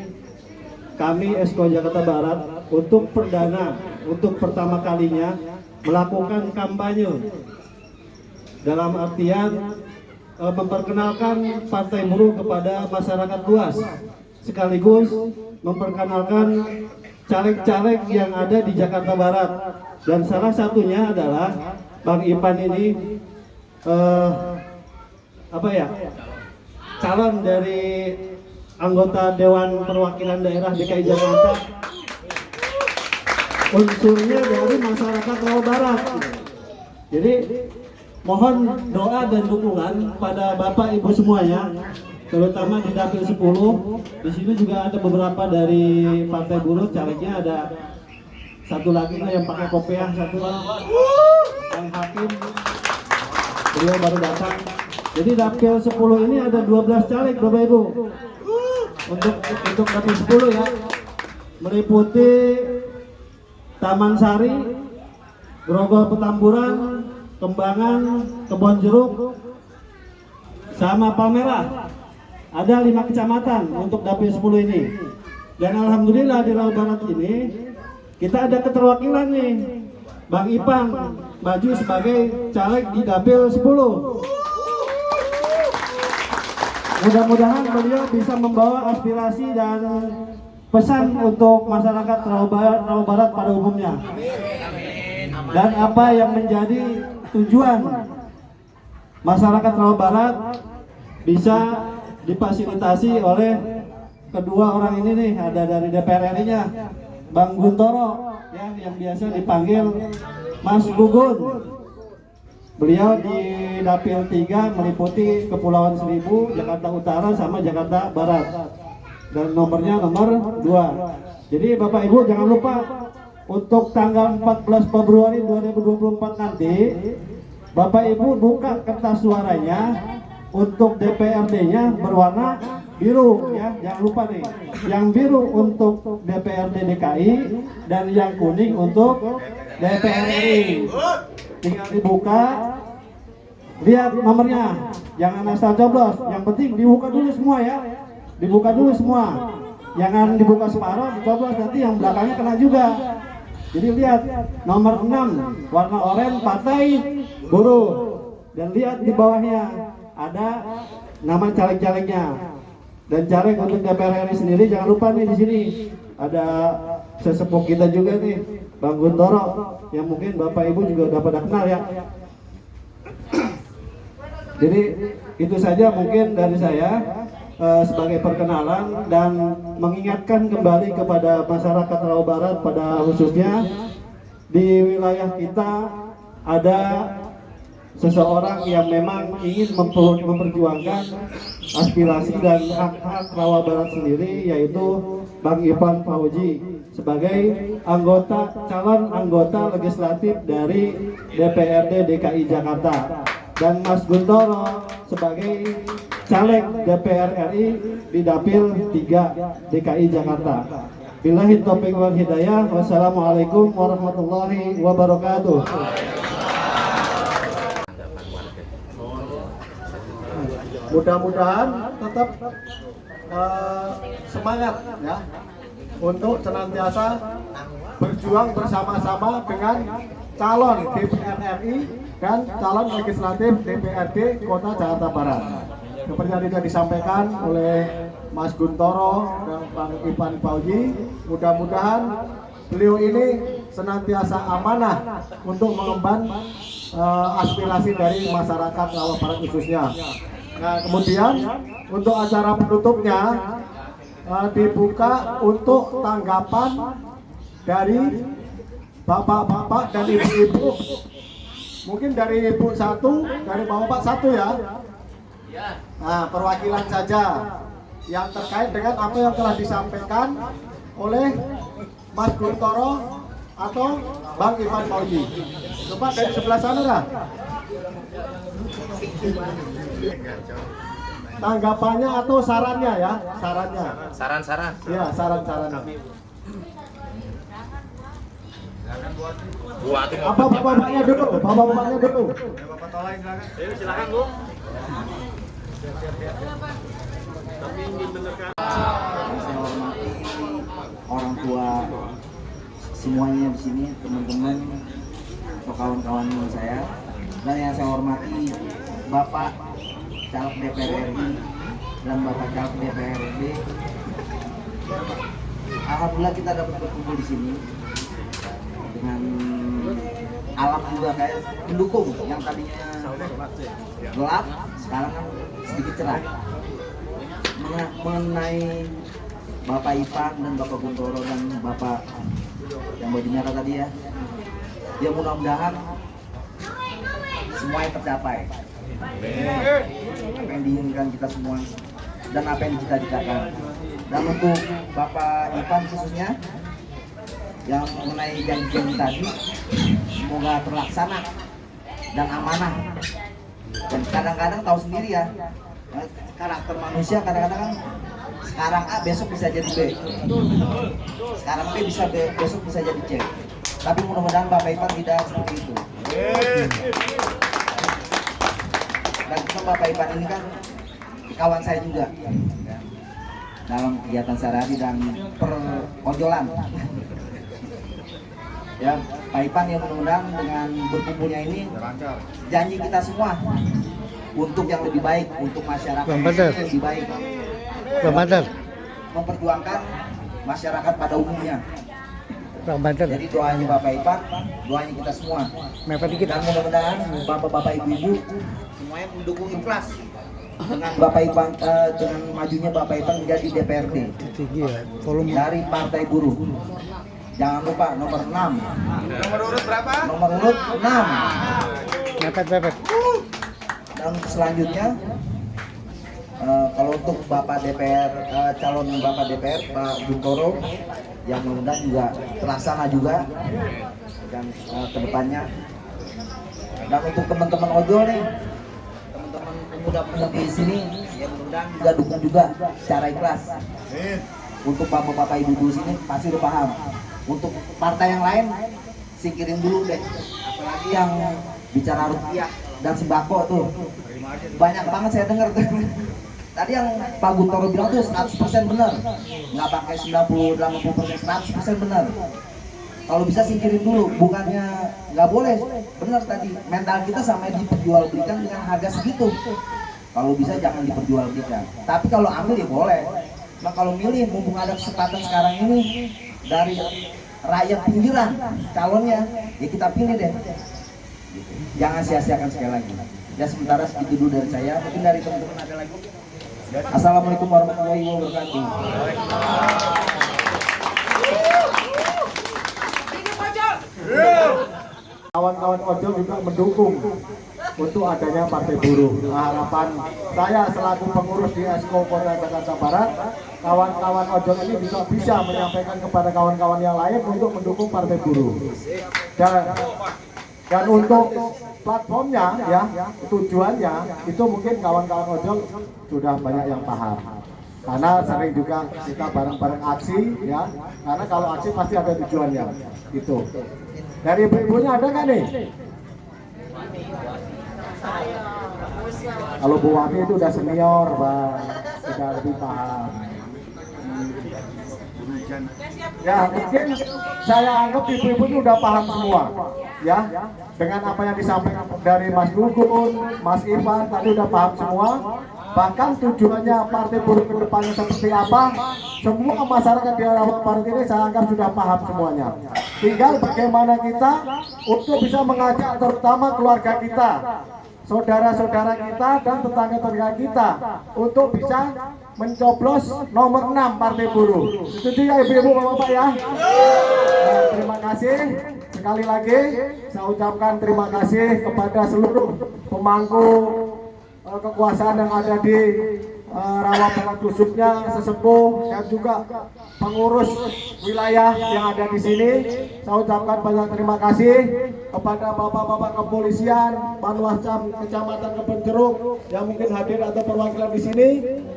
kami Esko Jakarta Barat untuk pertama kalinya melakukan kampanye, dalam artian memperkenalkan Partai Buruh kepada masyarakat luas, sekaligus memperkenalkan caleg-caleg yang ada di Jakarta Barat. Dan salah satunya adalah Bang Ipan ini calon dari anggota Dewan Perwakilan Daerah DKI Jakarta, unsurnya dari masyarakat Rawa Barat. Jadi mohon doa dan dukungan pada Bapak Ibu semuanya, terutama di Dapil 10. Di sini juga ada beberapa dari Partai Buruh, calegnya ada satu lagi yang pakai kopiah, satu Bang Hakim, beliau baru datang. Jadi Dapil 10 ini ada 12 caleg Bapak Ibu. Untuk Dapil 10 ya, meliputi Taman Sari, Grogol Petamburan, Kembangan, Kebonjeruk, sama Palmerah. Ada 5 kecamatan untuk Dapil 10 ini. Dan alhamdulillah di Rawa Barat ini kita ada keterwakilan nih Bang Ipan maju sebagai caleg di Dapil 10. Mudah-mudahan beliau bisa membawa aspirasi dan pesan untuk masyarakat Rawa Barat pada umumnya. Dan apa yang menjadi tujuan masyarakat Rawa Barat bisa difasilitasi oleh kedua orang ini nih, ada dari DPR RI-nya, Bang Guntoro ya, yang biasa dipanggil Mas Gugun. Beliau di Dapil 3 meliputi Kepulauan Seribu, Jakarta Utara sama Jakarta Barat. Dan nomornya nomor 2. Jadi Bapak Ibu jangan lupa untuk tanggal 14 Februari 2024 nanti Bapak Ibu buka kertas suaranya untuk DPRD-nya berwarna biru ya, jangan lupa nih. Yang biru untuk DPRD DKI dan yang kuning untuk DPR RI. Tinggal dibuka, lihat nomornya, jangan asal coblos. Yang penting dibuka dulu semua ya, dibuka dulu semua. Jangan dibuka separuh, dicoblos nanti yang belakangnya kena juga. Jadi lihat nomor 6 warna oranye Partai Buruh, dan lihat di bawahnya ada nama caleg-calegnya. Dan caleg untuk DPR RI sendiri jangan lupa nih, di sini ada sesepuh kita juga nih, Bang Guntoro, yang mungkin Bapak Ibu juga udah pada kenal ya. Jadi itu saja mungkin dari saya sebagai perkenalan dan mengingatkan kembali kepada masyarakat Rawa Barat pada khususnya di wilayah kita ada seseorang yang memang ingin memperjuangkan aspirasi dan hak-hak Rawa Barat sendiri, yaitu Bang Ipan Fauji sebagai calon anggota legislatif dari DPRD DKI Jakarta, dan Mas Guntoro sebagai caleg DPR RI di Dapil 3 DKI Jakarta. Billahi taufiq wal hidayah. Wassalamualaikum warahmatullahi wabarakatuh. Mudah-mudahan tetap semangat ya untuk senantiasa berjuang bersama-sama dengan calon DPR RI dan calon legislatif DPRD Kota Jakarta Barat. Seperti yang sudah disampaikan oleh Mas Guntoro dan Bang Ipan Fauji, mudah-mudahan beliau ini senantiasa amanah untuk mengemban aspirasi dari masyarakat Rawa Barat khususnya. Nah, kemudian untuk acara penutupnya dibuka untuk tanggapan dari bapak-bapak dan ibu-ibu. Mungkin dari ibu satu, dari bapak satu ya. Nah, perwakilan saja yang terkait dengan apa yang telah disampaikan oleh Mas Guntoro atau Bang Ipan Fauji. Coba dari sebelah sana lah. Tanggapannya atau sarannya ya, sarannya. Saran-saran. Iya, saran-saran. Apa bapak-bapaknya dulu? Bapak-bapaknya dulu. Silakan Bu. Saya hormati orang tua semuanya di sini, teman-teman atau kawan-kawan saya, dan yang saya hormati Bapak caleg DPR RI dan Bapak caleg DPRD. Alhamdulillah kita dapat berkumpul di sini dengan alam juga kayak mendukung yang tadinya gelap sekarang kan sedikit cerah. Mengenai Bapak Ipan dan Bapak Guntoro dan Bapak yang baju merah tadi ya, ya mudah-mudahan semuanya tercapai apa yang diinginkan kita semua dan apa yang dicita-citakan. Dan untuk Bapak Ipan khususnya yang mengenai janji tadi, semoga terlaksana dan amanah. Dan kadang-kadang tahu sendiri ya, karakter manusia kadang-kadang kan sekarang A besok bisa jadi B, sekarang B bisa B besok bisa jadi C. Tapi mudah-mudahan Bapak Ipan tidak seperti itu. Dan juga Bapak Ipan ini kan kawan saya juga ya, dalam kegiatan sehari-hari dan perojolan. ya Pak Ipan yang mudah-mudahan dengan berkumpulnya ini janji kita semua untuk yang lebih baik, untuk masyarakat yang lebih baik, memperjuangkan masyarakat pada umumnya. Jadi doanya Bapak Ipan, doanya kita semua. Dan mudah-mudahan bapak-bapak ibu-ibu semuanya mendukung ikhlas dengan Bapak Ipan, dengan majunya Bapak Ipan menjadi DPRD dari Partai Buruh. Jangan lupa nomor 6. Nomor urut berapa? Nomor urut 6. Dan selanjutnya kalau untuk Bapak DPR, calon Bapak DPR Pak Guntoro, yang mudah-mudahan juga terlaksana juga dan kedepannya. Dan untuk teman-teman ojol nih, teman-teman pemuda-pemuda di sini, yang mudah-mudahan juga dukung juga secara ikhlas. Untuk bapak-bapak ibu-ibu sini pasti udah paham. Untuk partai yang lain singkirin dulu deh, apalagi yang bicara rupiah dan sembako tuh banyak banget saya dengar tuh. Tadi yang Pak Guntoro bilang tuh 100% benar, nggak pakai 90-80%, 100% benar. Kalau bisa singkirin dulu, bukannya nggak boleh, benar tadi. Mental kita sampai diperjualbelikan dengan harga segitu. Kalau bisa jangan diperjualbelikan. Tapi kalau ambil ya boleh. Nah kalau milih, mumpung ada kesempatan sekarang ini dari rakyat pinggiran calonnya, ya kita pilih deh. Jangan sia-siakan sekali lagi. Ya sementara segitu dulu dari saya. Mungkin dari teman-teman ada lagi. Assalamualaikum warahmatullahi wabarakatuh. Kawan-kawan ojol juga mendukung untuk adanya Partai Buruh. Harapan saya selaku pengurus di Esko Kota Jakarta Barat, kawan-kawan ojol ini juga bisa menyampaikan kepada kawan-kawan yang lain untuk mendukung Partai Buruh. Dan untuk platformnya, ya tujuannya itu mungkin kawan-kawan ojol sudah banyak yang paham. Karena sering juga kita bareng-bareng aksi, ya. Karena kalau aksi pasti ada tujuannya. Itu. Dari ibu-ibunya ada nggak nih? Kalau Bu Wati itu udah senior, Bang, sudah lebih paham. Ya mungkin saya anggap ibu-ibu itu udah paham semua, ya. Dengan apa yang disampaikan dari Mas Gugun, Mas Ivan tadi udah paham semua. Bahkan tujuannya Partai Buruh ke depannya seperti apa, semua masyarakat di Rawa Barat ini saya anggap sudah paham semuanya. Tinggal bagaimana kita untuk bisa mengajak terutama keluarga kita, saudara-saudara kita dan tetangga-tetangga kita untuk bisa mencoblos nomor 6 Partai Buruh. Setuju ya ibu-ibu bapak-bapak ya? Nah, terima kasih. Sekali lagi saya ucapkan terima kasih kepada seluruh pemangku kekuasaan yang ada di Rawa Barat, khususnya sesepuh dan juga pengurus wilayah yang ada di sini. Saya ucapkan banyak terima kasih kepada bapak-bapak kepolisian Panwascam Kecamatan Kebonjeruk yang mungkin hadir atau perwakilan di sini.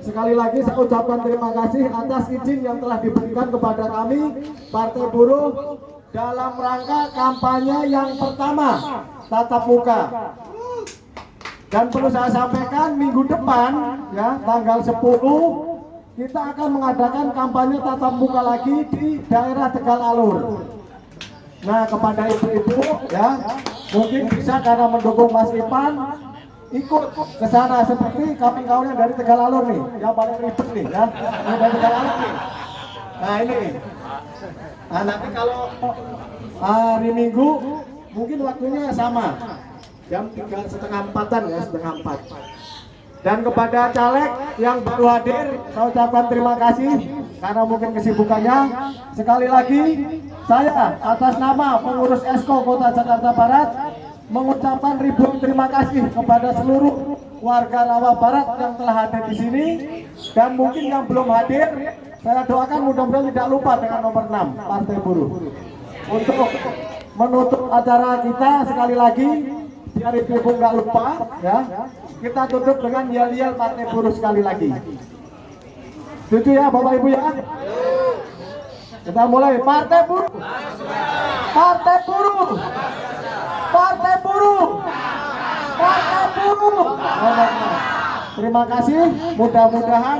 Sekali lagi saya ucapkan terima kasih atas izin yang telah diberikan kepada kami Partai Buruh dalam rangka kampanye yang pertama tatap muka. Dan perlu saya sampaikan minggu depan, ya tanggal 10 kita akan mengadakan kampanye tatap muka lagi di daerah Tegal Alur. Nah kepada ibu-ibu, ya mungkin bisa karena mendukung Mas Ipan ikut ke sana seperti kawan-kawan yang dari Tegal Alur nih, yang paling ribet nih, ya yang dari Tegal Alur nih. Nah ini, nah, nanti kalau hari Minggu mungkin waktunya sama. Jam 3:30 ya, 3:30. Dan kepada caleg yang baru hadir, saya ucapkan terima kasih karena mungkin kesibukannya. Sekali lagi, saya atas nama pengurus Esko Kota Jakarta Barat mengucapkan ribuan terima kasih kepada seluruh warga Rawa Barat yang telah hadir di sini. Dan mungkin yang belum hadir, saya doakan mudah-mudahan tidak lupa dengan nomor 6 Partai Buruh. Untuk menutup acara kita sekali lagi, biar ibu nggak lupa, ya kita tutup dengan yel-yel Partai Buruh sekali lagi. Setuju ya Bapak Ibu ya? Kita mulai. Partai Buruh, Partai Buruh, Partai Buruh, Partai Buruh. Terima kasih. Mudah-mudahan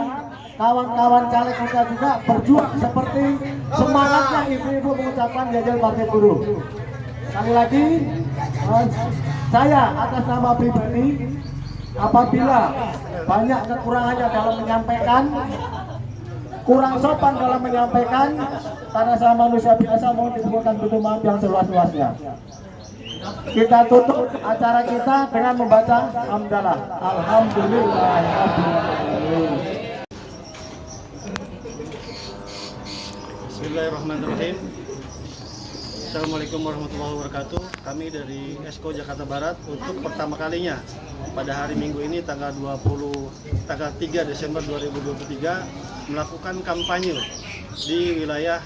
kawan-kawan caleg kita juga berjuang seperti semangatnya ibu-ibu mengucapkan jajal Partai Buruh. Sekali lagi, saya atas nama pribadi, apabila banyak kekurangannya dalam menyampaikan, kurang sopan dalam menyampaikan, karena saya manusia biasa, mohon diberikan bentuk maaf yang seluas-luasnya. Kita tutup acara kita dengan membaca hamdalah. Alhamdulillah. Bismillahirrahmanirrahim. Assalamualaikum warahmatullahi wabarakatuh. Kami dari Esko Jakarta Barat untuk pertama kalinya pada hari Minggu ini tanggal 3 Desember 2023 melakukan kampanye di wilayah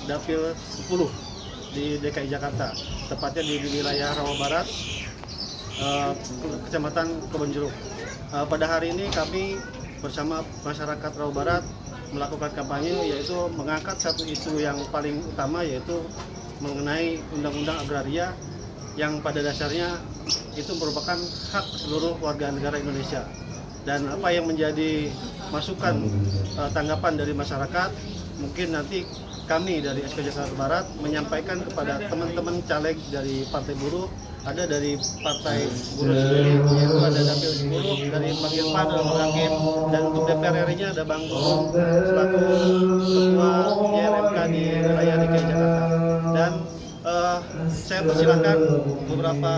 Dapil 10 di DKI Jakarta, tepatnya di wilayah Rawa Barat, Kecamatan Kebonjeruk. Pada hari ini kami bersama masyarakat Rawa Barat melakukan kampanye, yaitu mengangkat satu isu yang paling utama, yaitu mengenai undang-undang agraria yang pada dasarnya itu merupakan hak seluruh warga negara Indonesia. Dan apa yang menjadi masukan tanggapan dari masyarakat, mungkin nanti kami dari SK Jakarta Barat menyampaikan kepada teman-teman caleg dari Partai Buruh, ada dari Partai Buruh sendiri, yaitu ada Dapil 10 dari bagian PAN dan Hakim, dan untuk DPR RI-nya ada Bang Gulung selaku Ketua YLMK di wilayah DKI Jakarta. Dan saya persilakan beberapa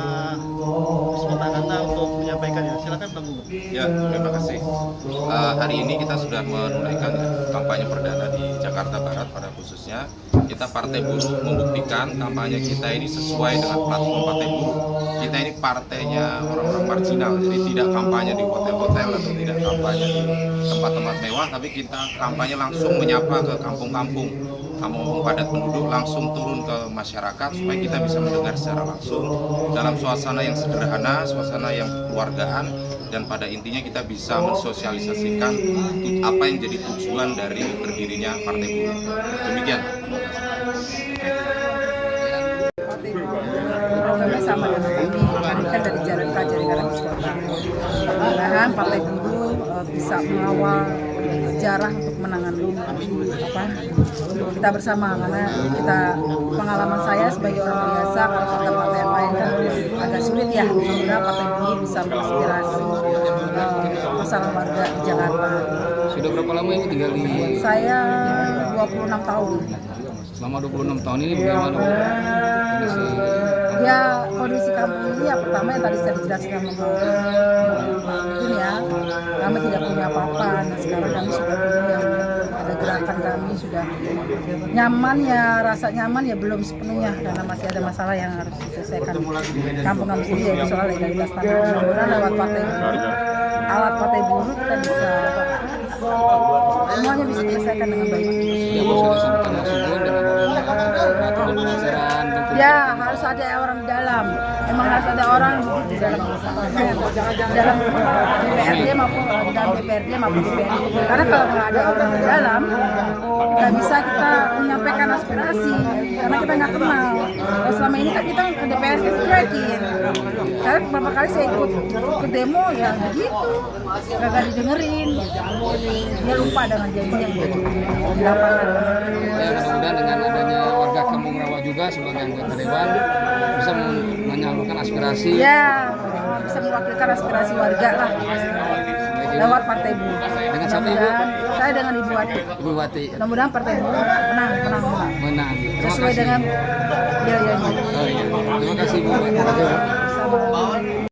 kesepakatan untuk menyampaikannya. Silakan Bang Gulung. Ya, terima kasih. Hari ini kita sudah menunaikan kampanye perdana di Jakarta Barat pada khususnya. Kita Partai Buruh membuktikan kampanye kita ini sesuai dengan platform Partai Buruh. Kita ini partainya orang-orang marginal, jadi tidak kampanye di hotel-hotel atau tidak kampanye di tempat-tempat mewah, tapi kita kampanye langsung menyapa ke kampung-kampung, kampung padat penduduk, langsung turun ke masyarakat supaya kita bisa mendengar secara langsung dalam suasana yang sederhana, suasana yang keluargaan, dan pada intinya kita bisa mensosialisasikan apa yang jadi tujuan dari berdirinya Partai Buruh. Demikian. Programnya sama dengan kami kan dari Jalan Kaca di Karamis Kota. Mudah-mudahan Partai Buruh bisa mengawal sejarah untuk menangani kita bersama, karena kita pengalaman saya sebagai orang biasa, kalau partai-partai yang lain kan agak sulit ya. Mudah-mudahan Partai Buruh bisa menginspirasi masalah warga di Jakarta. Sudah berapa lama Ibu tinggal di? Saya 26 tahun. Selama 26 tahun ini bagaimana kondisi? Ya, kondisi kampung ini ya pertama yang tadi saya dijelaskan sama Bang ya, kami tidak punya apa-apa. Nah, sekarang kami sudah punya yang ada gerakan, kami sudah nyaman ya, rasa nyaman ya belum sepenuhnya karena masih ada masalah yang harus diselesaikan kampung kami sendiri, yaitu soal legalitas tanah. Mudah-mudahan lewat Partai Buruh, alat Partai Buruh kita bisa semuanya bisa diselesaikan dengan baik. Ya, harus ada orang di dalam. Emang harus ada orang di dalam DPRD maupun di dalam DPRD maupun DPRD. Karena kalau nggak ada orang di dalam, nggak bisa kita menyampaikan aspirasi. Karena kita nggak kenal. Kalau selama ini kan kita ke DPRD cuekin. Karena beberapa kali saya ikut ke demo ya gitu, nggak didengerin. Dia lupa dengan janji yang di lapangan. Ya, mudah-mudahan dengan adanya warga Kampung Rawa juga sebagai anggota dewan bisa menyalurkan aspirasi. Ya, bisa mewakilkan aspirasi warga lah lewat Partai Buruh. Dengan siapa Ibu? Saya dengan Ibu Wati. Ibu Wati. Mudah-mudahan Partai Buruh menang. Terima sesuai kasih. dengan Oh, iya. Terima kasih Ibu. Sama.